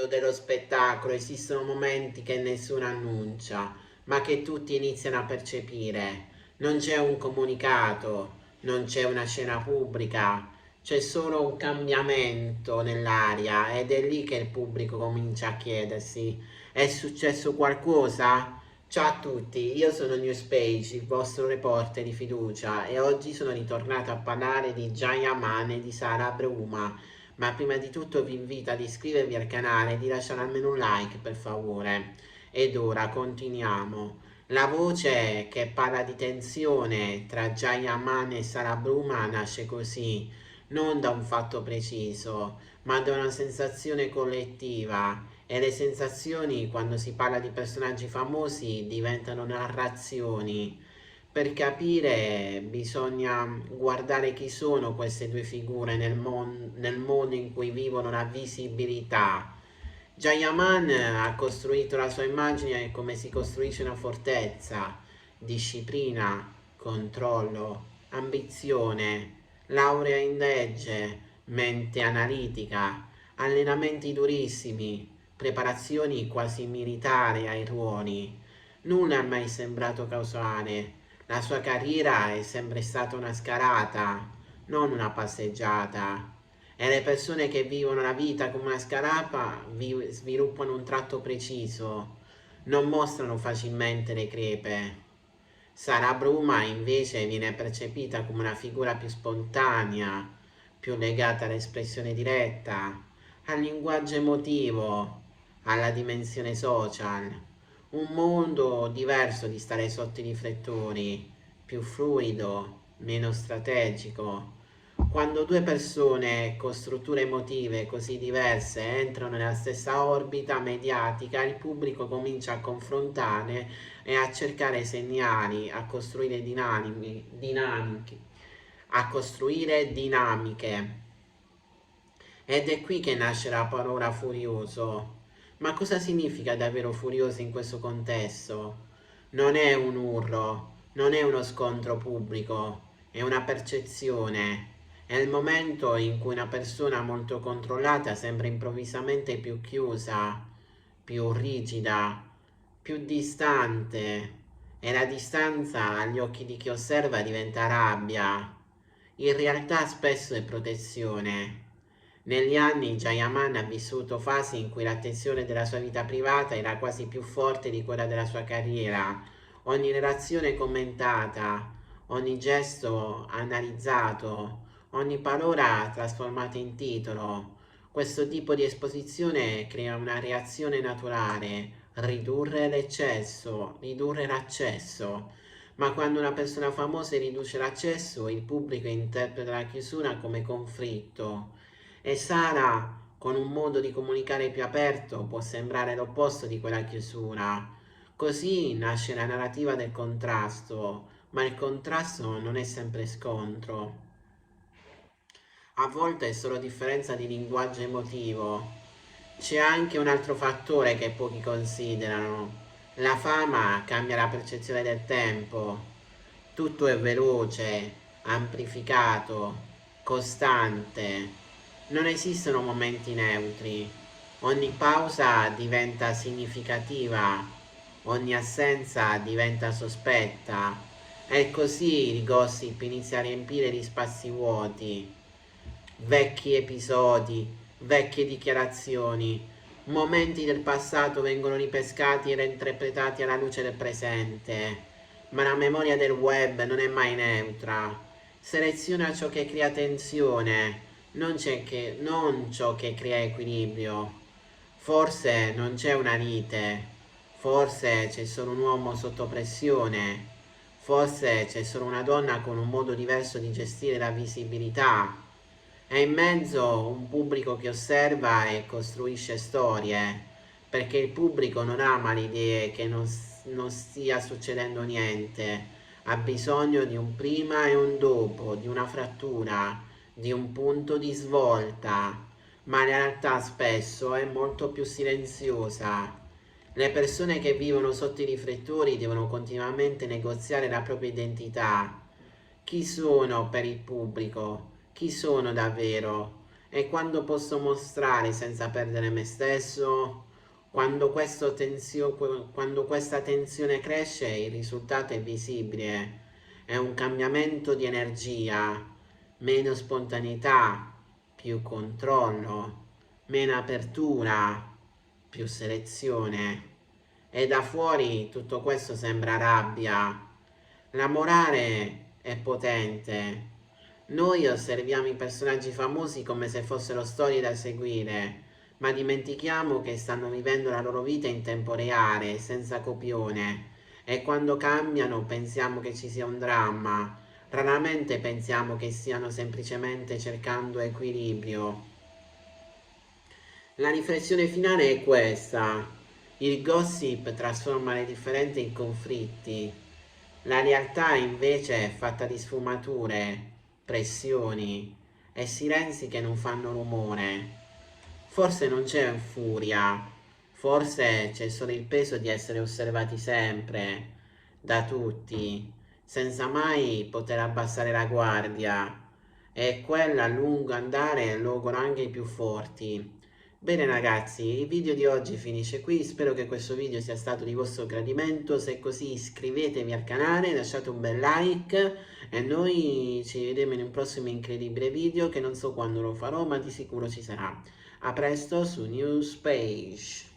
mondo dello spettacolo esistono momenti che nessuno annuncia, ma che tutti iniziano a percepire. Non c'è un comunicato, non c'è una scena pubblica, c'è solo un cambiamento nell'aria ed è lì che il pubblico comincia a chiedersi: è successo qualcosa? Ciao a tutti, io sono Newspage, il vostro reporter di fiducia e oggi sono ritornato a parlare di Giant Man e di Sara Bruma. Ma prima di tutto vi invito ad iscrivervi al canale e di lasciare almeno un like per favore. Ed ora continuiamo. La voce che parla di tensione tra Giant Man e Sara Bruma nasce così, non da un fatto preciso, ma da una sensazione collettiva. E le sensazioni, quando si parla di personaggi famosi, diventano narrazioni. Per capire bisogna guardare chi sono queste due figure nel mondo in cui vivono la visibilità. Jayaman ha costruito la sua immagine come si costruisce una fortezza: disciplina, controllo, ambizione, laurea in legge, mente analitica, allenamenti durissimi, preparazioni quasi militari ai ruoli. Nulla è mai sembrato casuale. La sua carriera è sempre stata una scalata, non una passeggiata. E le persone che vivono la vita come una scalata sviluppano un tratto preciso, non mostrano facilmente le crepe. Sara Bruma invece viene percepita come una figura più spontanea, più legata all'espressione diretta, al linguaggio emotivo, alla dimensione social. Un mondo diverso di stare sotto i riflettori, più fluido, meno strategico. Quando due persone con strutture emotive così diverse entrano nella stessa orbita mediatica, il pubblico comincia a confrontare e a cercare segnali, a costruire dinamiche. Ed è qui che nasce la parola furioso. Ma cosa significa davvero furioso in questo contesto? Non è un urlo, non è uno scontro pubblico, è una percezione. È il momento in cui una persona molto controllata sembra improvvisamente più chiusa, più rigida, più distante, e la distanza agli occhi di chi osserva diventa rabbia. In realtà spesso è protezione. Negli anni Jayaman ha vissuto fasi in cui l'attenzione della sua vita privata era quasi più forte di quella della sua carriera. Ogni relazione commentata, ogni gesto analizzato, ogni parola trasformata in titolo. Questo tipo di esposizione crea una reazione naturale: ridurre l'eccesso, ridurre l'accesso. Ma quando una persona famosa riduce l'accesso, il pubblico interpreta la chiusura come conflitto. E Sara, con un modo di comunicare più aperto, può sembrare l'opposto di quella chiusura. Così nasce la narrativa del contrasto, ma il contrasto non è sempre scontro. A volte è solo differenza di linguaggio emotivo. C'è anche un altro fattore che pochi considerano. La fama cambia la percezione del tempo. Tutto è veloce, amplificato, costante. Non esistono momenti neutri. Ogni pausa diventa significativa, ogni assenza diventa sospetta. E così il gossip inizia a riempire gli spazi vuoti. Vecchi episodi, vecchie dichiarazioni, momenti del passato vengono ripescati e reinterpretati alla luce del presente. Ma la memoria del web non è mai neutra. Seleziona ciò che crea tensione, non ciò che crea equilibrio. Forse non c'è una lite, forse c'è solo un uomo sotto pressione, forse c'è solo una donna con un modo diverso di gestire la visibilità. È in mezzo un pubblico che osserva e costruisce storie, perché il pubblico non ama l'idea che non stia succedendo niente, ha bisogno di un prima e un dopo, di una frattura, di un punto di svolta, ma la realtà spesso è molto più silenziosa. Le persone che vivono sotto i riflettori devono continuamente negoziare la propria identità. Chi sono per il pubblico? Chi sono davvero? E quando posso mostrare senza perdere me stesso, quando questa tensione cresce, il risultato è visibile. È un cambiamento di energia, meno spontaneità, più controllo, meno apertura, più selezione. E da fuori tutto questo sembra rabbia. La morale è potente. Noi osserviamo i personaggi famosi come se fossero storie da seguire, ma dimentichiamo che stanno vivendo la loro vita in tempo reale, senza copione. E quando cambiano pensiamo che ci sia un dramma. Raramente pensiamo che stiano semplicemente cercando equilibrio. La riflessione finale è questa. Il gossip trasforma le differenze in conflitti. La realtà invece è fatta di sfumature, pressioni e silenzi che non fanno rumore. Forse non c'è furia, forse c'è solo il peso di essere osservati sempre, da tutti, senza mai poter abbassare la guardia. E quella a lungo andare logora anche i più forti. Bene ragazzi, il video di oggi finisce qui, spero che questo video sia stato di vostro gradimento, se è così iscrivetevi al canale, lasciate un bel like e noi ci vedremo in un prossimo incredibile video che non so quando lo farò ma di sicuro ci sarà. A presto su Newspage.